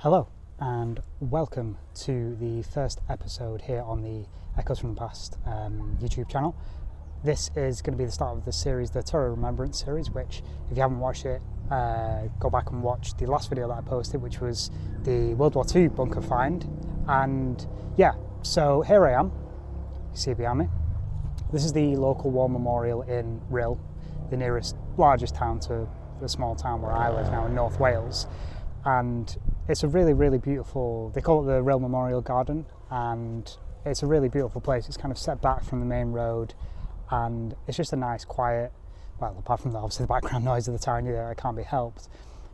Hello and welcome to the first episode here on the Echoes from the Past YouTube channel. This is going to be the start of the series, the Tour Remembrance series, which if you haven't watched it, go back and watch the last video that I posted, which was the World War II bunker find. And yeah, so here I am, you see behind me. This is the local war memorial in Rhyl, the largest town to the small town where I live now in North Wales. And it's a really, really beautiful, they call it the Rhyl Memorial Garden, and it's a really beautiful place. It's kind of set back from the main road, and it's just a nice, quiet, well, apart from obviously the background noise of the town, it can't be helped.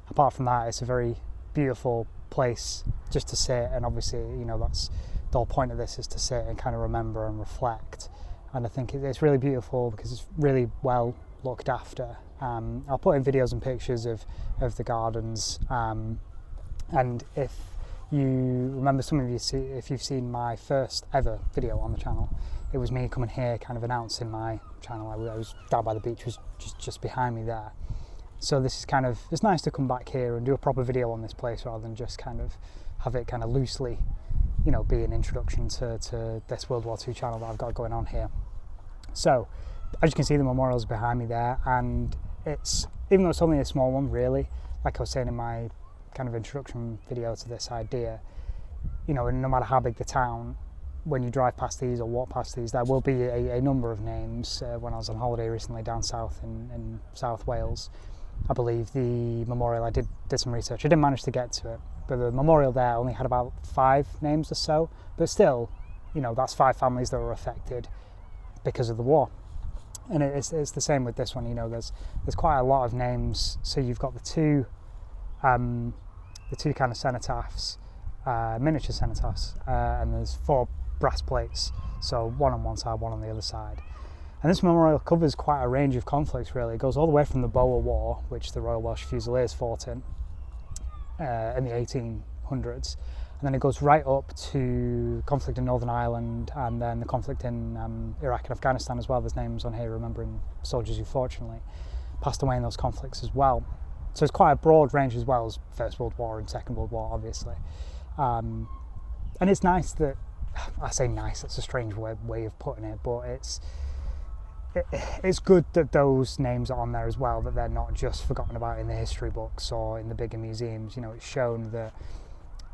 Apart from that, it's a very beautiful place just to sit, and obviously, that's the whole point of this, is to sit and kind of remember and reflect. And I think it's really beautiful because it's really well looked after. I'll put in videos and pictures of the gardens, and if you remember, some of you if you've seen my first ever video on the channel, it was me coming here kind of announcing my channel. I was down by the beach, was just behind me there. So this is kind of, it's nice to come back here and do a proper video on this place rather than just kind of have it kind of loosely, be an introduction to this World War II channel that I've got going on here. So as you can see, the memorial's behind me there, and it's, even though it's only a small one really, like I was saying in my kind of introduction video to this idea, no matter how big the town, when you drive past these or walk past these, there will be a number of names. When I was on holiday recently down south in South Wales, I believe the memorial, I did some research, I didn't manage to get to it, but the memorial there only had about 5 names or so, but still, that's 5 families that were affected because of the war. And it's the same with this one. There's quite a lot of names. So you've got the two kind of cenotaphs, miniature cenotaphs, and there's 4 brass plates, so one on one side, one on the other side. And this memorial covers quite a range of conflicts really. It goes all the way from the Boer War, which the Royal Welsh Fusiliers fought in the 1800s, and then it goes right up to conflict in Northern Ireland, and then the conflict in Iraq and Afghanistan as well. There's names on here remembering soldiers who fortunately passed away in those conflicts as well. So it's quite a broad range, as well as First World War and Second World War, obviously. And it's nice that, I say nice, that's a strange way of putting it, but it's good that those names are on there as well, that they're not just forgotten about in the history books or in the bigger museums. It's shown that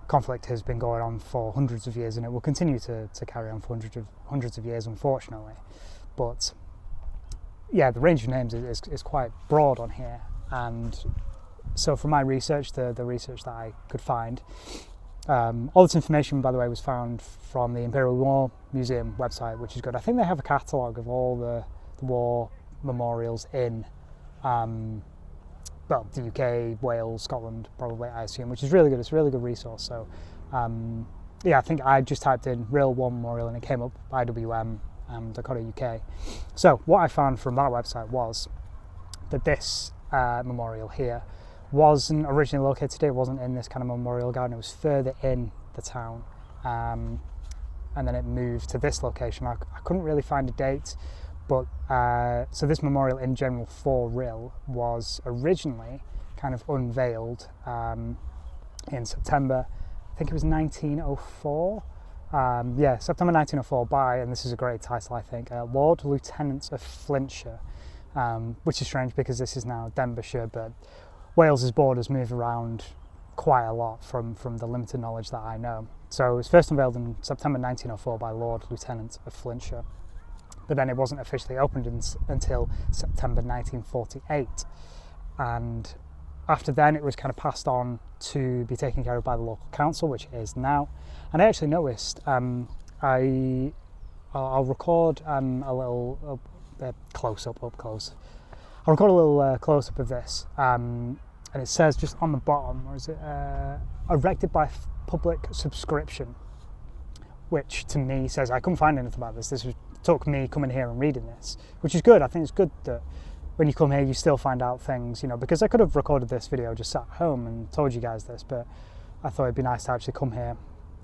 conflict has been going on for hundreds of years, and it will continue to carry on for hundreds of years, unfortunately. But yeah, the range of names is quite broad on here. And so from my research, the research that I could find, all this information, by the way, was found from the Imperial War Museum website, which is good. I think they have a catalogue of all the war memorials in the UK, Wales, Scotland, probably, I assume, which is really good. It's a really good resource. So yeah, I think I just typed in Rhyl War Memorial and it came up, IWM, Dakota, UK. So what I found from that website was that this memorial here wasn't originally located here. It wasn't in this kind of memorial garden. It was further in the town, and then it moved to this location. I couldn't really find a date, but so this memorial in general for Rhyl was originally kind of unveiled in September, I think it was 1904. September 1904 by, and this is a great title, I think, Lord Lieutenant of Flintshire, which is strange because this is now Denbighshire, but Wales's borders move around quite a lot from the limited knowledge that I know. So it was first unveiled in September 1904 by Lord Lieutenant of Flintshire, but then it wasn't officially opened until September 1948. And after then it was kind of passed on to be taken care of by the local council, which it is now. And I actually noticed, I'll record a little close-up, up close. I'll record a little close-up of this, and it says just on the bottom, or is it erected by public subscription, which to me says, I couldn't find anything about this. This took me coming here and reading this, which is good. I think it's good that when you come here you still find out things, because I could have recorded this video just sat at home and told you guys this, but I thought it'd be nice to actually come here,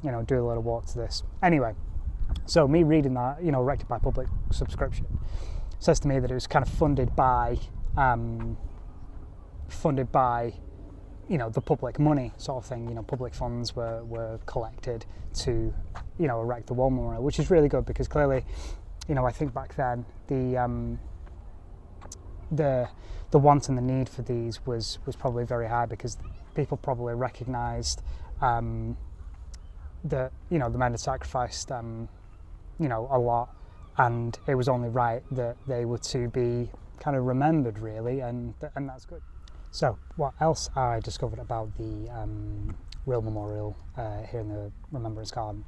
do a little walk to this. Anyway, so me reading that, erected by public subscription, says to me that it was kind of funded by the public money sort of thing. Public funds were collected to, erect the war memorial, which is really good because clearly, I think back then the want and the need for these was probably very high because people probably recognised that the men had sacrificed a lot, and it was only right that they were to be kind of remembered, really, and that's good. So what else I discovered about the Rhyl Memorial here in the Remembrance Garden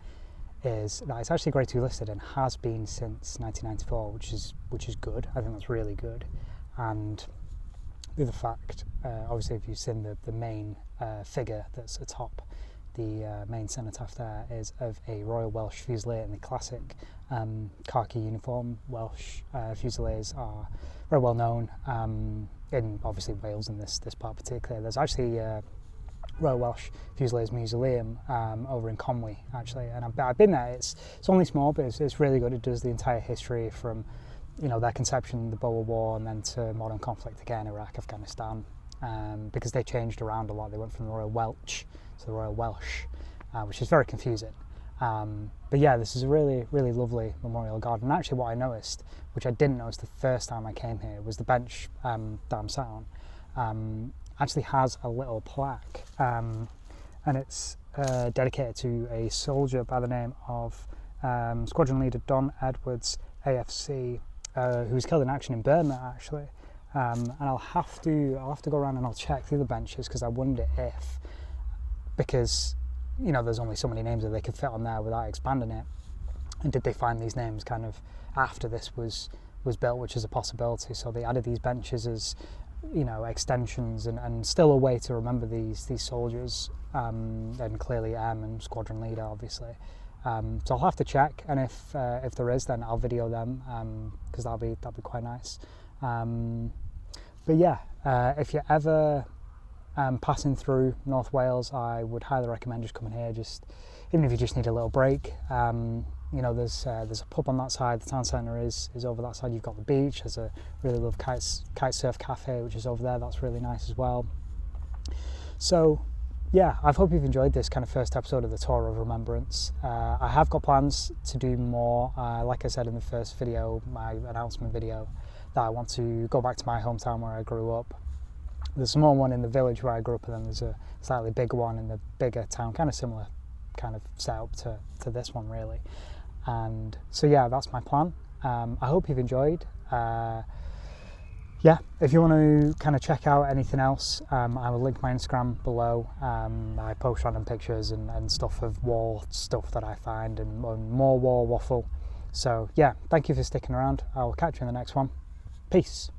is that it's actually Grade 2 listed and has been since 1994, which is good. I think that's really good. And the other fact, obviously, if you've seen the main figure that's atop the main cenotaph there is of a Royal Welsh Fusilier in the classic khaki uniform. Welsh Fusiliers are very well known in obviously Wales and this part particularly. There's actually Royal Welsh Fusiliers Museum over in Conwy actually, and I've been there. It's only small, but it's really good. It does the entire history from their conception, the Boer War, and then to modern conflict again, Iraq, Afghanistan, because they changed around a lot. They went from the Royal Welsh to the Royal Welsh, which is very confusing. But yeah, this is a really, really lovely memorial garden. And actually what I noticed, which I didn't notice the first time I came here, was the bench that I'm sat on actually has a little plaque, and it's dedicated to a soldier by the name of Squadron Leader Don Edwards, AFC, who was killed in action in Burma actually. And I'll have to go around and I'll check the other benches because I wonder if, because there's only so many names that they could fit on there without expanding it, and did they find these names kind of after this was built, which is a possibility. So they added these benches as extensions and still a way to remember these soldiers, and clearly and Squadron Leader obviously. So I'll have to check, and if there is, then I'll video them because that'll be quite nice. But yeah, if you're ever passing through North Wales, I would highly recommend just coming here. Just even if you just need a little break. There's a pub on that side. The town centre is over that side. You've got the beach. There's a really lovely kite surf cafe which is over there. That's really nice as well. So yeah, I hope you've enjoyed this kind of first episode of the Tour of Remembrance. I have got plans to do more. Like I said in the first video, my announcement video, that I want to go back to my hometown where I grew up. There's a small one in the village where I grew up, and then there's a slightly bigger one in the bigger town, kind of similar kind of setup to this one really. And so yeah, that's my plan. I hope you've enjoyed. Yeah, if you want to kind of check out anything else, I will link my Instagram below. I post random pictures and stuff of wall stuff that I find, and more wall waffle. So yeah, thank you for sticking around. I'll catch you in the next one. Peace.